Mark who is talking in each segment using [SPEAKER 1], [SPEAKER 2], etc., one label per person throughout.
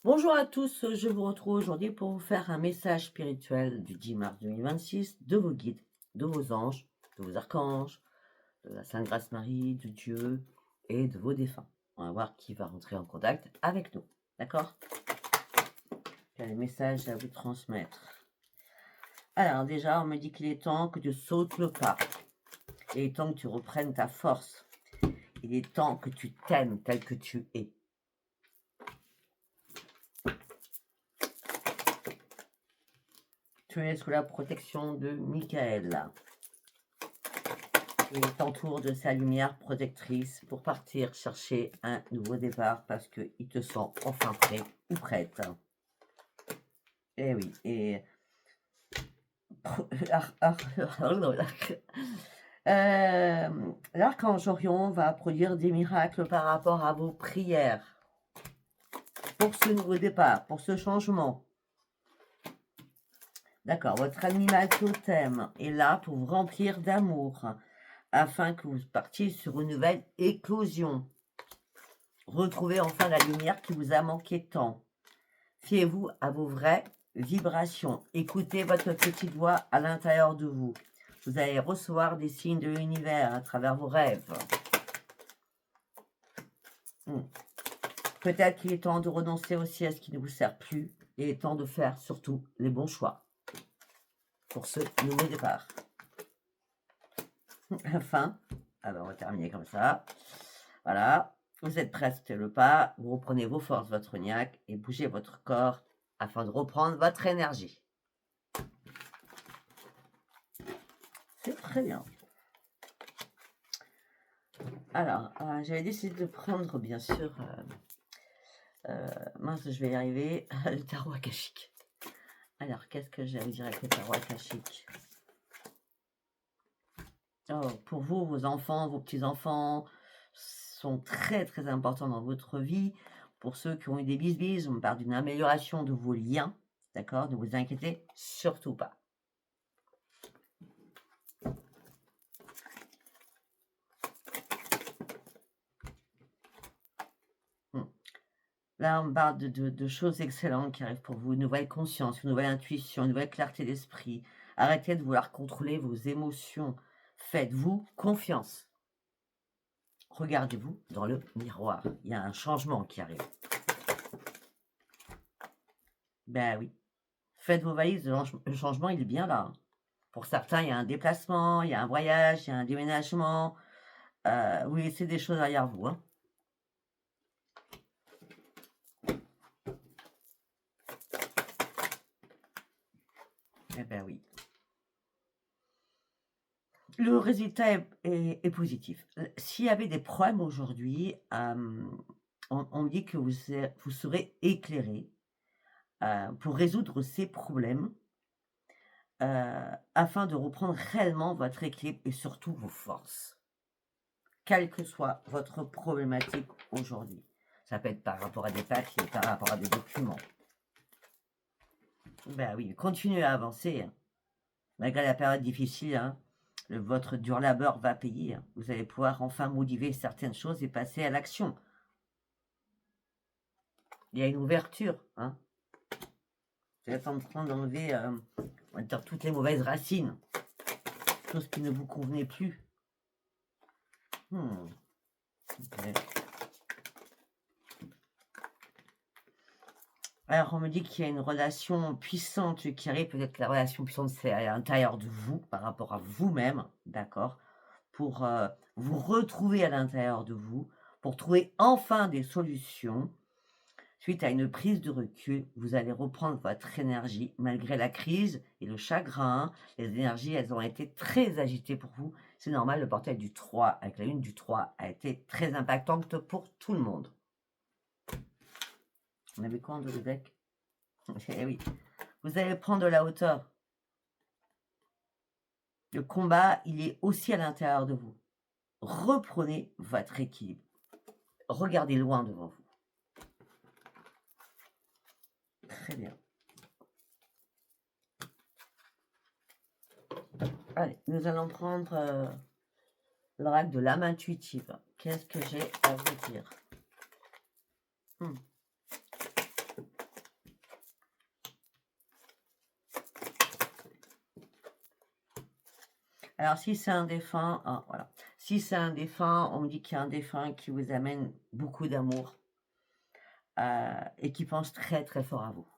[SPEAKER 1] Bonjour à tous, je vous retrouve aujourd'hui pour vous faire un message spirituel du 10 mars 2026 de vos guides, de vos anges, de vos archanges, de la Sainte Grâce Marie, de Dieu et de vos défunts. On va voir qui va rentrer en contact avec nous. D'accord? Quel message à vous transmettre? Alors déjà, on me dit qu'il est temps que tu sautes le pas. Il est temps que tu reprennes ta force. Il est temps que tu t'aimes tel que tu es. Tu es sous la protection de Michael. Il t'entoure de sa lumière protectrice pour partir chercher un nouveau départ parce qu'il te sent enfin prêt ou prête. Eh oui, et l'archange Orion va produire des miracles par rapport à vos prières pour ce nouveau départ, pour ce changement. D'accord, votre animal totem est là pour vous remplir d'amour afin que vous partiez sur une nouvelle éclosion. Retrouvez enfin la lumière qui vous a manqué tant. Fiez-vous à vos vraies vibrations. Écoutez votre petite voix à l'intérieur de vous. Vous allez recevoir des signes de l'univers à travers vos rêves. Peut-être qu'il est temps de renoncer aussi à ce qui ne vous sert plus. Il est temps de faire surtout les bons choix pour ce nouveau départ. Enfin, alors on va terminer comme ça. Voilà, vous êtes prêts à sauter le pas. Vous reprenez vos forces, votre niaque et bougez votre corps afin de reprendre votre énergie. C'est très bien. Alors, j'avais décidé de prendre, bien sûr, mince, je vais y arriver, le tarot akashique. Alors, qu'est-ce que j'ai à vous dire avec le tarot akashique? Oh, pour vous, vos enfants, vos petits-enfants sont très, très importants dans votre vie. Pour ceux qui ont eu des bisbis, on parle d'une amélioration de vos liens, d'accord? Ne vous inquiétez surtout pas. Là, on parle de choses excellentes qui arrivent pour vous. Une nouvelle conscience, une nouvelle intuition, une nouvelle clarté d'esprit. Arrêtez de vouloir contrôler vos émotions. Faites-vous confiance. Regardez-vous dans le miroir. Il y a un changement qui arrive. Ben oui. Faites vos valises, le changement, il est bien là. Pour certains, il y a un déplacement, il y a un voyage, il y a un déménagement. Vous laissez des choses derrière vous. Hein. Eh ben oui. Le résultat est positif. S'il y avait des problèmes aujourd'hui, on me dit que vous serez éclairé pour résoudre ces problèmes afin de reprendre réellement votre équilibre et surtout vos forces. Quelle que soit votre problématique aujourd'hui. Ça peut être par rapport à des papiers, par rapport à des documents. Ben oui, continuez à avancer. Hein. Malgré la période difficile, hein, votre dur labeur va payer. Hein. Vous allez pouvoir enfin motiver certaines choses et passer à l'action. Il y a une ouverture. Hein. Vous êtes en train d'enlever toutes les mauvaises racines. Tout ce qui ne vous convenait plus. Okay. Alors, on me dit qu'il y a une relation puissante qui arrive. Peut-être que la relation puissante, c'est à l'intérieur de vous, par rapport à vous-même, d'accord? Pour vous retrouver à l'intérieur de vous, pour trouver enfin des solutions. Suite à une prise de recul, vous allez reprendre votre énergie malgré la crise et le chagrin. Les énergies, elles ont été très agitées pour vous. C'est normal, le portail du 3 avec la lune du 3 a été très impactante pour tout le monde. On avait quoi en deux deck? Eh oui. Vous allez prendre de la hauteur. Le combat, il est aussi à l'intérieur de vous. Reprenez votre équilibre. Regardez loin devant vous. Très bien. Allez, nous allons prendre l'oracle de l'âme intuitive. Qu'est-ce que j'ai à vous dire? Alors, si c'est un défunt, ah, voilà. Si c'est un défunt, on me dit qu'il y a un défunt qui vous amène beaucoup d'amour et qui pense très très fort à vous.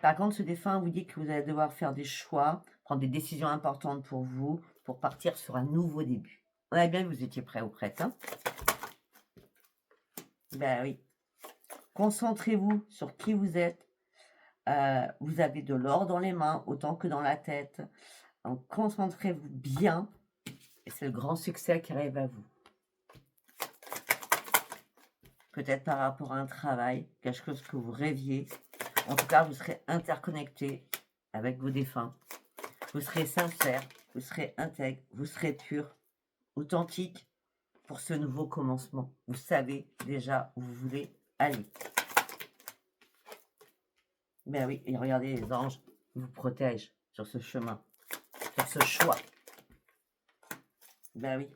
[SPEAKER 1] Par contre, ce défunt vous dit que vous allez devoir faire des choix, prendre des décisions importantes pour vous, pour partir sur un nouveau début. On a bien vu que vous étiez prêt ou prête. Hein? Ben oui. Concentrez-vous sur qui vous êtes. Vous avez de l'or dans les mains, autant que dans la tête. Donc, concentrez-vous bien. Et c'est le grand succès qui arrive à vous. Peut-être par rapport à un travail, quelque chose que vous rêviez. En tout cas, vous serez interconnecté avec vos défunts. Vous serez sincère, vous serez intègre, vous serez pur, authentique pour ce nouveau commencement. Vous savez déjà où vous voulez aller. Ben oui, et regardez, les anges vous protègent sur ce chemin, sur ce choix. Ben oui.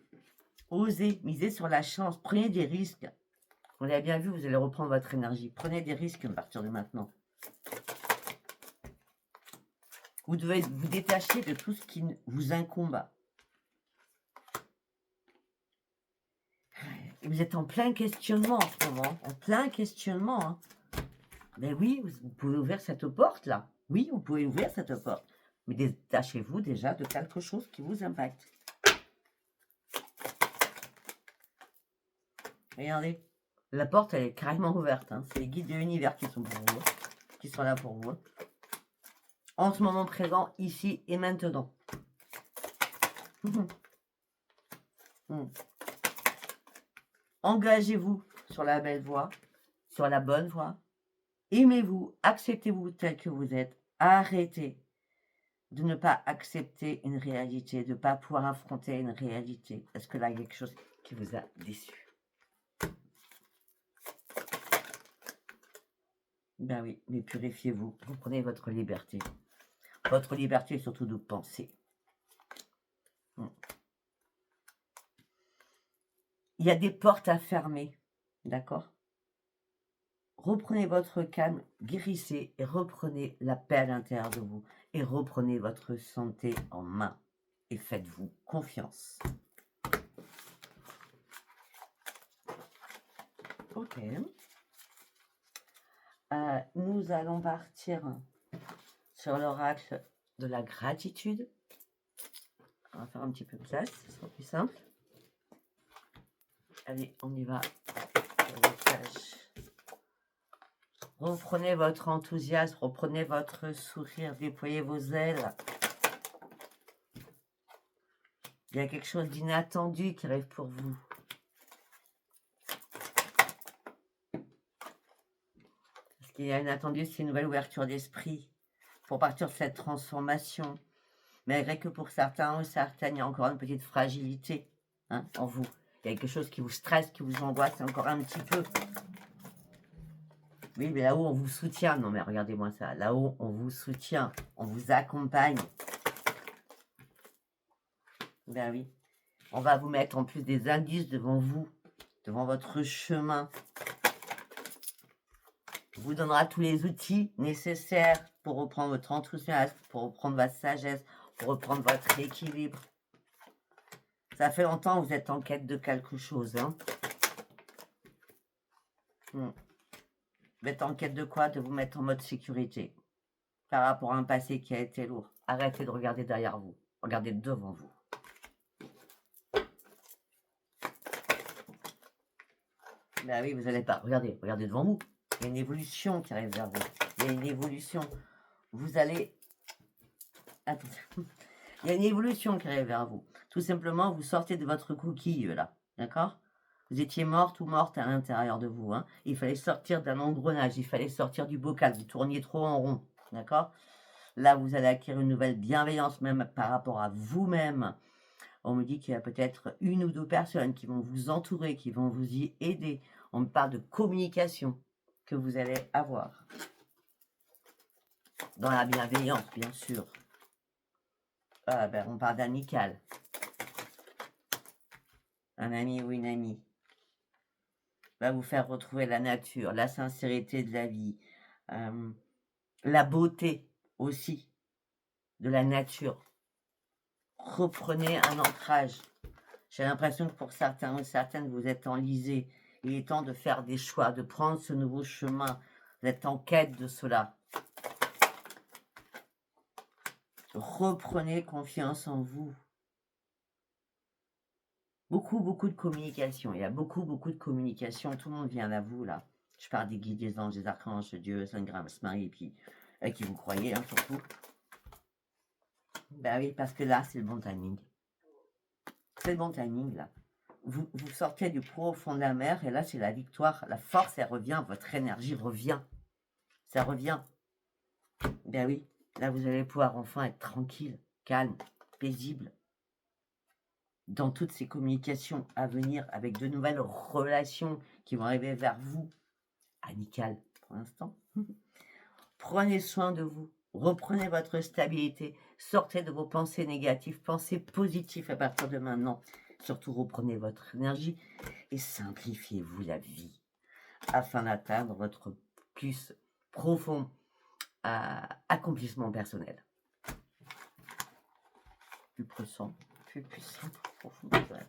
[SPEAKER 1] Osez, misez sur la chance, prenez des risques. Vous l'avez bien vu, vous allez reprendre votre énergie. Prenez des risques à partir de maintenant. Vous devez vous détacher de tout ce qui vous incombe. Et vous êtes en plein questionnement en ce moment. En plein questionnement. Hein. Mais oui, vous pouvez ouvrir cette porte-là. Oui, vous pouvez ouvrir cette porte. Mais détachez-vous déjà de quelque chose qui vous impacte. Regardez. La porte, elle est carrément ouverte. Hein. C'est les guides de l'univers qui sont pour vous. Qui sont là pour vous. En ce moment présent, ici et maintenant. Engagez-vous sur la belle voie, sur la bonne voie. Aimez-vous, acceptez-vous tel que vous êtes. Arrêtez de ne pas accepter une réalité, de ne pas pouvoir affronter une réalité. Est-ce que là, il y a quelque chose qui vous a déçu? Ben oui, mais purifiez-vous. Reprenez votre liberté. Votre liberté, surtout de penser. Il y a des portes à fermer, d'accord? Reprenez votre calme, guérissez et reprenez la paix à l'intérieur de vous. Et reprenez votre santé en main. Et faites-vous confiance. Ok. Nous allons partir sur l'oracle de la gratitude. On va faire un petit peu de place, ce sera plus simple. Allez, on y va. Reprenez votre enthousiasme, reprenez votre sourire, déployez vos ailes. Il y a quelque chose d'inattendu qui arrive pour vous. Parce qu'il y a inattendu, c'est une nouvelle ouverture d'esprit pour partir de cette transformation. Malgré que pour certains ou certaines, il y a encore une petite fragilité hein, en vous. Il y a quelque chose qui vous stresse, qui vous angoisse encore un petit peu. Oui, mais là-haut, on vous soutient. Non, mais regardez-moi ça. Là-haut, on vous soutient. On vous accompagne. Ben oui. On va vous mettre en plus des indices devant vous, devant votre chemin. On vous donnera tous les outils nécessaires pour reprendre votre enthousiasme, pour reprendre votre sagesse, pour reprendre votre équilibre. Ça fait longtemps que vous êtes en quête de quelque chose. Hein. Vous êtes en quête de quoi? De vous mettre en mode sécurité. Par rapport à un passé qui a été lourd. Arrêtez de regarder derrière vous. Regardez devant vous. Ben oui, vous n'allez pas. Regardez devant vous. Il y a une évolution qui arrive vers vous. Il y a une évolution. Vous allez... Attendez. Il y a une évolution qui arrive vers vous. Tout simplement, vous sortez de votre coquille, là. D'accord? Vous étiez morte ou morte à l'intérieur de vous. Hein. Il fallait sortir d'un engrenage. Il fallait sortir du bocal. Vous tourniez trop en rond. D'accord? Là, vous allez acquérir une nouvelle bienveillance, même par rapport à vous-même. On me dit qu'il y a peut-être une ou deux personnes qui vont vous entourer, qui vont vous y aider. On me parle de communication que vous allez avoir. Dans la bienveillance, bien sûr. On parle d'amical. Un ami ou une amie va vous faire retrouver la nature, la sincérité de la vie, la beauté aussi. de la nature. Reprenez un ancrage. J'ai l'impression que pour certains ou certaines, vous êtes enlisés. Il est temps de faire des choix, de prendre ce nouveau chemin. Vous êtes en quête de cela. Reprenez confiance en vous. Beaucoup de communication. Il y a beaucoup de communication. Tout le monde vient à vous, là. Je parle des guides, des anges, des archanges, de Dieu, Sainte Grâce Marie, et puis qui vous croyez, hein, surtout. Ben oui, parce que là, c'est le bon timing. C'est le bon timing, là. Vous sortez du profond de la mer, et là, c'est la victoire. La force, elle revient. Votre énergie revient. Ça revient. Ben oui, là, vous allez pouvoir enfin être tranquille, calme, paisible. Dans toutes ces communications à venir, avec de nouvelles relations qui vont arriver vers vous, amicales pour l'instant. Prenez soin de vous, reprenez votre stabilité, sortez de vos pensées négatives, pensez positives à partir de maintenant. Surtout, reprenez votre énergie et simplifiez-vous la vie afin d'atteindre votre plus profond accomplissement personnel. Plus puissant, plus profond. Ouais.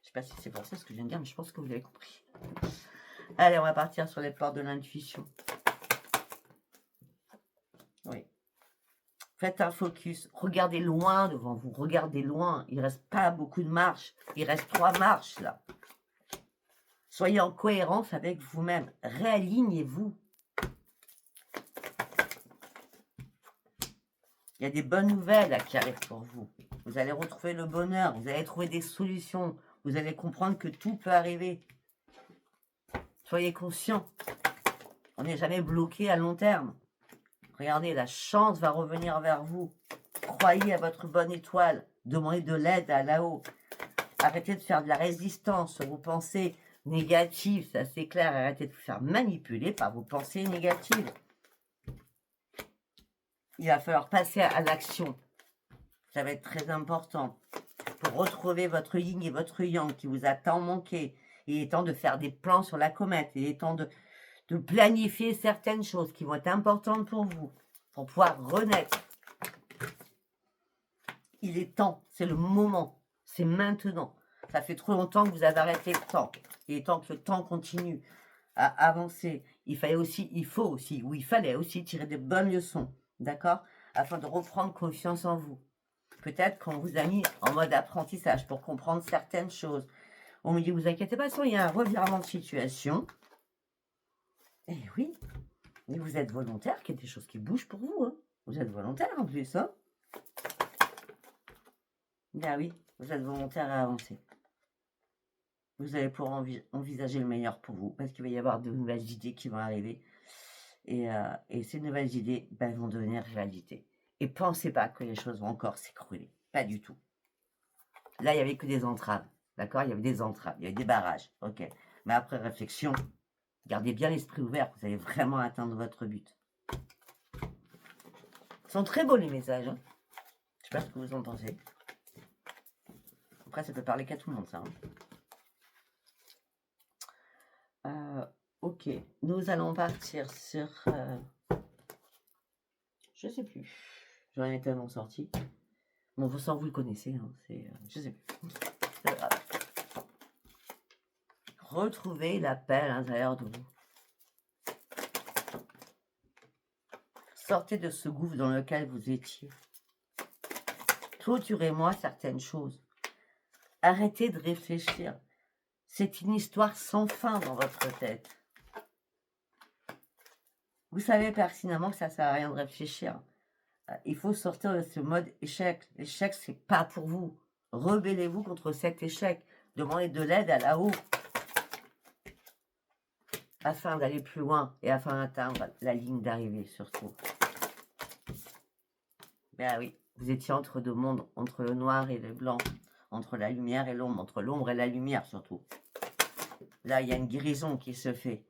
[SPEAKER 1] Je sais pas si c'est pour ça ce que je viens de dire, mais je pense que vous avez compris. Allez, on va partir sur les portes de l'intuition. Oui. Faites un focus. Regardez loin devant vous. Regardez loin. Il ne reste pas beaucoup de marches. Il reste 3 marches là. Soyez en cohérence avec vous-même. Réalignez-vous. Il y a des bonnes nouvelles là, qui arrivent pour vous. Vous allez retrouver le bonheur. Vous allez trouver des solutions. Vous allez comprendre que tout peut arriver. Soyez conscient. On n'est jamais bloqué à long terme. Regardez, la chance va revenir vers vous. Croyez à votre bonne étoile. Demandez de l'aide à là-haut. Arrêtez de faire de la résistance sur vos pensées négatives. Ça, c'est clair. Arrêtez de vous faire manipuler par vos pensées négatives. Il va falloir passer à l'action. Ça va être très important. Pour retrouver votre yin et votre yang qui vous a tant manqué. Il est temps de faire des plans sur la comète. Il est temps de planifier certaines choses qui vont être importantes pour vous, pour pouvoir renaître. Il est temps, c'est le moment, c'est maintenant. Ça fait trop longtemps que vous avez arrêté le temps. Il est temps que le temps continue à avancer. Il fallait aussi tirer de bonnes leçons, d'accord, afin de reprendre confiance en vous. Peut-être qu'on vous a mis en mode apprentissage pour comprendre certaines choses. On me dit, vous inquiétez pas, il y a un revirement de situation. Eh oui, mais vous êtes volontaire, qu'il y a des choses qui bougent pour vous. Hein. Vous êtes volontaire en plus. Hein. Ben oui, vous êtes volontaire à avancer. Vous allez pouvoir envisager le meilleur pour vous, parce qu'il va y avoir de nouvelles idées qui vont arriver. Et ces nouvelles idées vont devenir réalité. Et pensez pas que les choses vont encore s'écrouler. Pas du tout. Là, il n'y avait que des entraves. D'accord. Il y avait des entraves, il y avait des barrages. Ok. Mais après réflexion, gardez bien l'esprit ouvert, vous allez vraiment atteindre votre but. Ils sont très beaux les messages. Hein. Je sais pas ce que vous en pensez. Après, ça peut parler qu'à tout le monde, ça. Hein. Ok. Nous allons partir sur... je sais plus. J'en ai tellement sorti. Bon, vous vous le connaissez. Hein. Je sais plus. C'est grave. Retrouvez la paix à l'intérieur de vous. Sortez de ce gouffre dans lequel vous étiez. Clôturez-moi certaines choses. Arrêtez de réfléchir. C'est une histoire sans fin dans votre tête. Vous savez pertinemment que ça ne sert à rien de réfléchir. Il faut sortir de ce mode échec. L'échec, c'est pas pour vous. Rebellez-vous contre cet échec. Demandez de l'aide à là-haut. Afin d'aller plus loin et afin d'atteindre la ligne d'arrivée surtout. Ben oui, vous étiez entre deux mondes, entre le noir et le blanc, entre la lumière et l'ombre, entre l'ombre et la lumière surtout. Là, il y a une guérison qui se fait.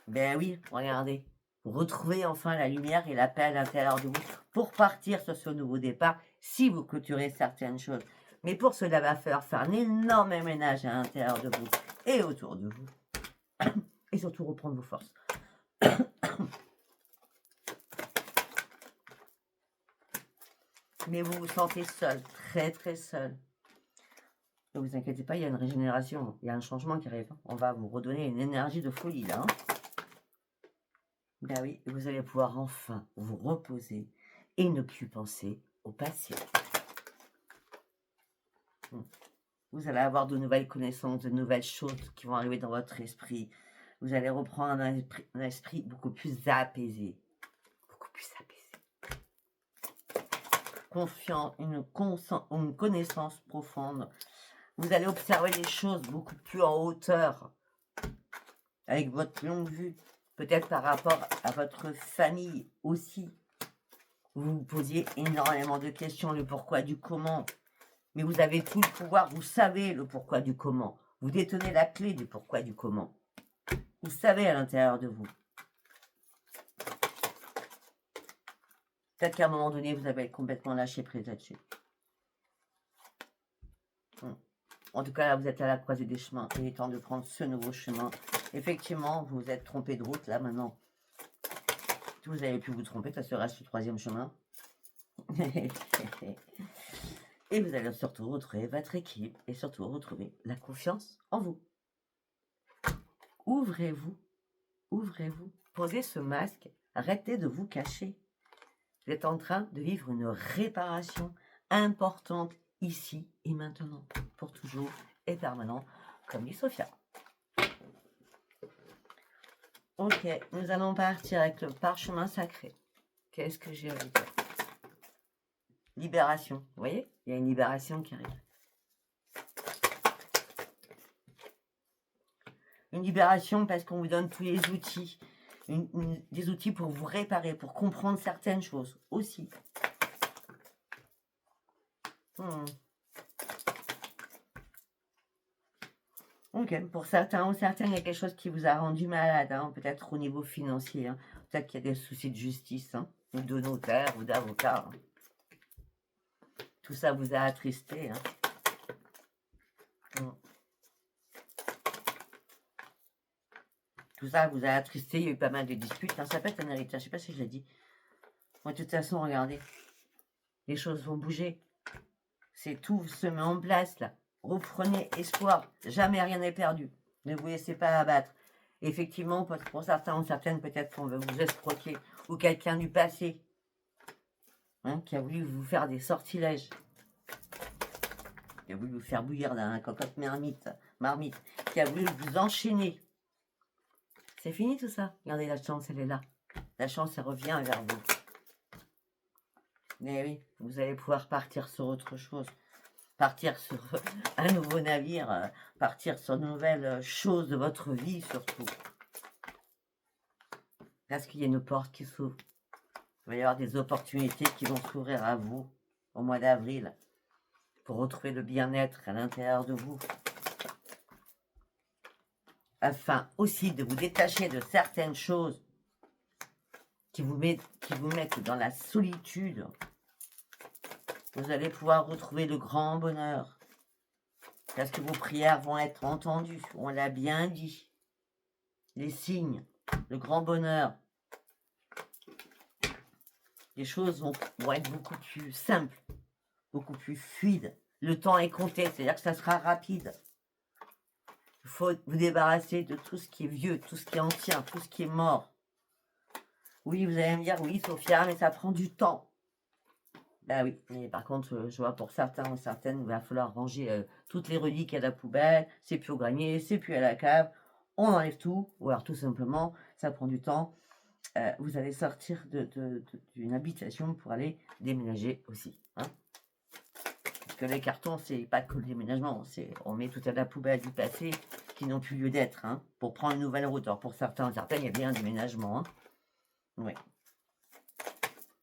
[SPEAKER 1] Ben oui, regardez. Vous retrouvez enfin la lumière et la paix à l'intérieur de vous pour partir sur ce nouveau départ si vous clôturez certaines choses. Mais pour cela, il va falloir faire un énorme ménage à l'intérieur de vous et autour de vous. Et surtout reprendre vos forces. Mais vous vous sentez seul, très très seul. Ne vous inquiétez pas, il y a une régénération, il y a un changement qui arrive. On va vous redonner une énergie de folie là. Ben oui, vous allez pouvoir enfin vous reposer et ne plus penser au passé. Vous allez avoir de nouvelles connaissances, de nouvelles choses qui vont arriver dans votre esprit. Vous allez reprendre un esprit beaucoup plus apaisé. Beaucoup plus apaisé. Confiant, une connaissance profonde. Vous allez observer les choses beaucoup plus en hauteur. Avec votre longue vue. Peut-être par rapport à votre famille aussi. Vous vous posiez énormément de questions, le pourquoi du comment. Mais vous avez tout le pouvoir, vous savez le pourquoi du comment. Vous détenez la clé du pourquoi du comment. Vous savez à l'intérieur de vous. Peut-être qu'à un moment donné, vous avez complètement lâché prise là-dessus. En tout cas, là, vous êtes à la croisée des chemins. Il est temps de prendre ce nouveau chemin. Effectivement, vous vous êtes trompé de route, là, maintenant. Si vous avez pu vous tromper, ça sera ce troisième chemin. Et vous allez surtout retrouver votre équipe et surtout retrouver la confiance en vous. Ouvrez-vous, ouvrez-vous, posez ce masque, arrêtez de vous cacher. Vous êtes en train de vivre une réparation importante ici et maintenant, pour toujours et permanent, comme dit Sophia. Ok, nous allons partir avec le parchemin sacré. Qu'est-ce que j'ai à vous dire? Libération, vous voyez? Il y a une libération qui arrive. Une libération parce qu'on vous donne tous les outils. Des outils pour vous réparer, pour comprendre certaines choses aussi. Ok, pour certains ou certaines, il y a quelque chose qui vous a rendu malade, hein, peut-être au niveau financier. Hein. Peut-être qu'il y a des soucis de justice, hein, ou de notaire, ou d'avocat. Hein. Tout ça vous a attristé. Hein. Tout ça vous a attristé, il y a eu pas mal de disputes. Hein. Ça peut être un héritage, je ne sais pas si je l'ai dit. Moi, de toute façon, regardez, les choses vont bouger. C'est tout se met en place, là. Reprenez espoir. Jamais rien n'est perdu. Ne vous laissez pas abattre. Effectivement, pour certains ou certaines, peut-être qu'on veut vous escroquer. Ou quelqu'un du passé. Hein, qui a voulu vous faire des sortilèges. Qui a voulu vous faire bouillir dans un cocotte marmite. Qui a voulu vous enchaîner. C'est fini tout ça. Regardez, la chance, elle est là. La chance, elle revient vers vous. Mais oui, vous allez pouvoir partir sur autre chose. Partir sur un nouveau navire. Partir sur de nouvelles choses de votre vie, surtout. Parce qu'il y a une porte qui s'ouvre. Il va y avoir des opportunités qui vont s'ouvrir à vous au mois d'avril. Pour retrouver le bien-être à l'intérieur de vous. Afin aussi de vous détacher de certaines choses qui vous mettent dans la solitude. Vous allez pouvoir retrouver le grand bonheur. Parce que vos prières vont être entendues. On l'a bien dit. Les signes, le grand bonheur. Les choses vont être beaucoup plus simples, beaucoup plus fluides. Le temps est compté, c'est-à-dire que ça sera rapide. Il faut vous débarrasser de tout ce qui est vieux, tout ce qui est ancien, tout ce qui est mort. Oui, vous allez me dire, oui, Sophia, mais ça prend du temps. Ben oui, mais par contre, je vois pour certains ou certaines, il va falloir ranger toutes les reliques à la poubelle, c'est plus au grenier, c'est plus à la cave, on enlève tout, ou alors tout simplement, ça prend du temps. Vous allez sortir d'une habitation pour aller déménager aussi. Hein. Parce que les cartons, c'est pas que le déménagement, on met tout à la poubelle du passé qui n'ont plus lieu d'être, hein, pour prendre une nouvelle route. Alors pour certains, il y a bien un déménagement. Hein. Oui.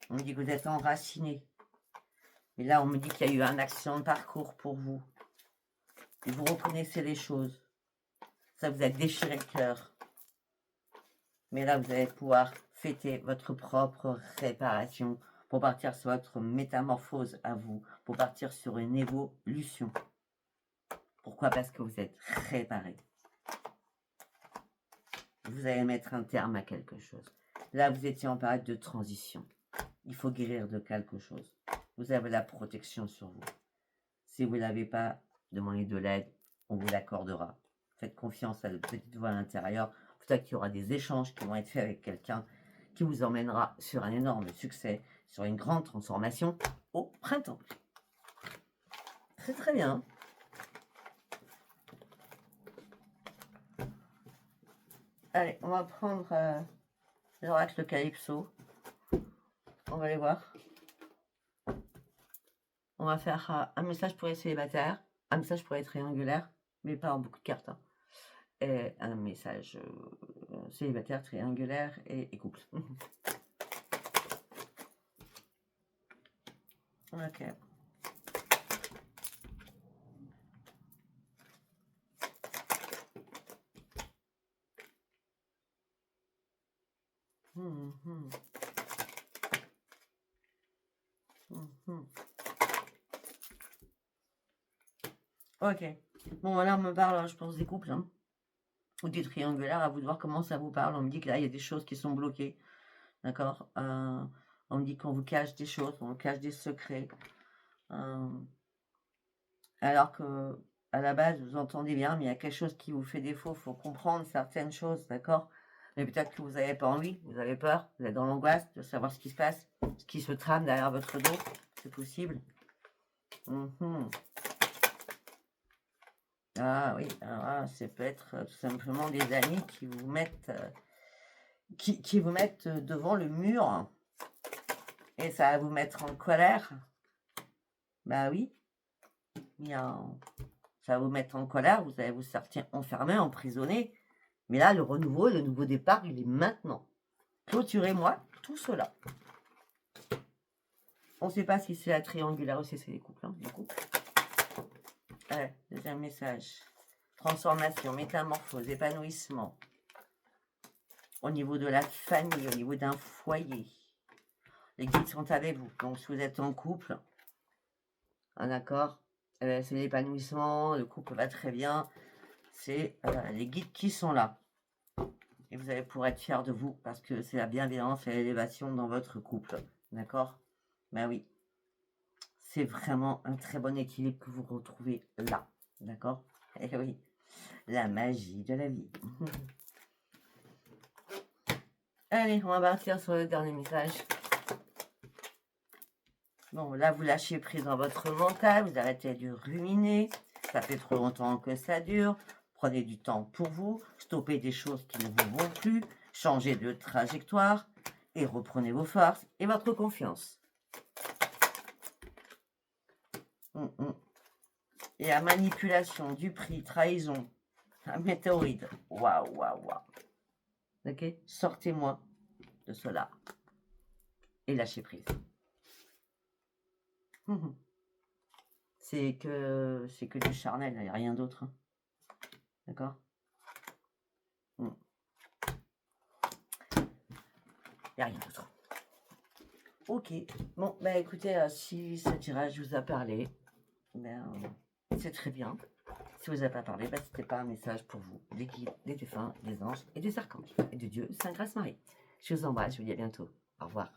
[SPEAKER 1] On me dit que vous êtes enracinés. Et là, on me dit qu'il y a eu un accident de parcours pour vous. Et vous reconnaissez les choses. Ça vous a déchiré le cœur. Mais là, vous allez pouvoir fêter votre propre réparation pour partir sur votre métamorphose à vous, pour partir sur une évolution. Pourquoi? Parce que vous êtes réparé. Vous allez mettre un terme à quelque chose. Là, vous étiez en période de transition. Il faut guérir de quelque chose. Vous avez la protection sur vous. Si vous ne l'avez pas, demandez de l'aide, on vous l'accordera. Faites confiance à la petite voix à l'intérieur. Peut-être qu'il y aura des échanges qui vont être faits avec quelqu'un qui vous emmènera sur un énorme succès, sur une grande transformation au printemps. C'est très bien. Allez, on va prendre l'oracle Calypso. On va aller voir. On va faire un message pour les célibataires, un message pour les triangulaires, mais pas en beaucoup de cartes. Hein. Et un message célibataire, triangulaire et couple. Ok. Ok. Bon, voilà, on me parle, je pense, des couples, hein, ou des triangulaires, à vous de voir comment ça vous parle. On me dit que là, il y a des choses qui sont bloquées, d'accord. On me dit qu'on vous cache des choses, on vous cache des secrets. Alors que, à la base, vous entendez bien, mais il y a quelque chose qui vous fait défaut. Il faut comprendre certaines choses, d'accord. Mais peut-être que vous n'avez pas envie, vous avez peur, vous êtes dans l'angoisse de savoir ce qui se passe, ce qui se trame derrière votre dos. C'est possible. Ah oui, alors là, ça peut être tout simplement des amis qui vous mettent, qui vous mettent devant le mur et ça va vous mettre en colère. Bah oui, ça va vous mettre en colère, vous allez vous sortir enfermé, emprisonné. Mais là, le renouveau, le nouveau départ, il est maintenant. Clôturez-moi tout cela. On ne sait pas si c'est la triangulaire ou si c'est les couples, hein, du coup. Allez, deuxième message. Transformation, métamorphose, épanouissement. Au niveau de la famille, au niveau d'un foyer. Les guides sont avec vous. Donc, si vous êtes en couple, un accord, c'est l'épanouissement, le couple va très bien. C'est les guides qui sont là. Et vous allez pouvoir être fiers de vous parce que c'est la bienveillance et l'élévation dans votre couple. D'accord? Ben oui. C'est vraiment un très bon équilibre que vous retrouvez là. D'accord? Eh oui. La magie de la vie. Allez, on va partir sur le dernier message. Bon, là, vous lâchez prise dans votre mental, vous arrêtez de ruminer, ça fait trop longtemps que ça dure, prenez du temps pour vous, stoppez des choses qui ne vous vont plus, changez de trajectoire et reprenez vos forces et votre confiance. Et la manipulation, du prix, trahison, un météorite, waouh, waouh, waouh. Ok, sortez-moi de cela et lâchez prise. C'est que du charnel, il n'y a rien d'autre. Hein. D'accord? Il n'y a rien d'autre. Ok. Bon, bah écoutez, si ce tirage vous a parlé, c'est très bien. Si vous n'avez pas parlé, c'était pas un message pour vous. Des guides, des défunts, des anges et des archanges. Et de Dieu, Sainte Grâce Marie. Je vous embrasse, je vous dis à bientôt. Au revoir.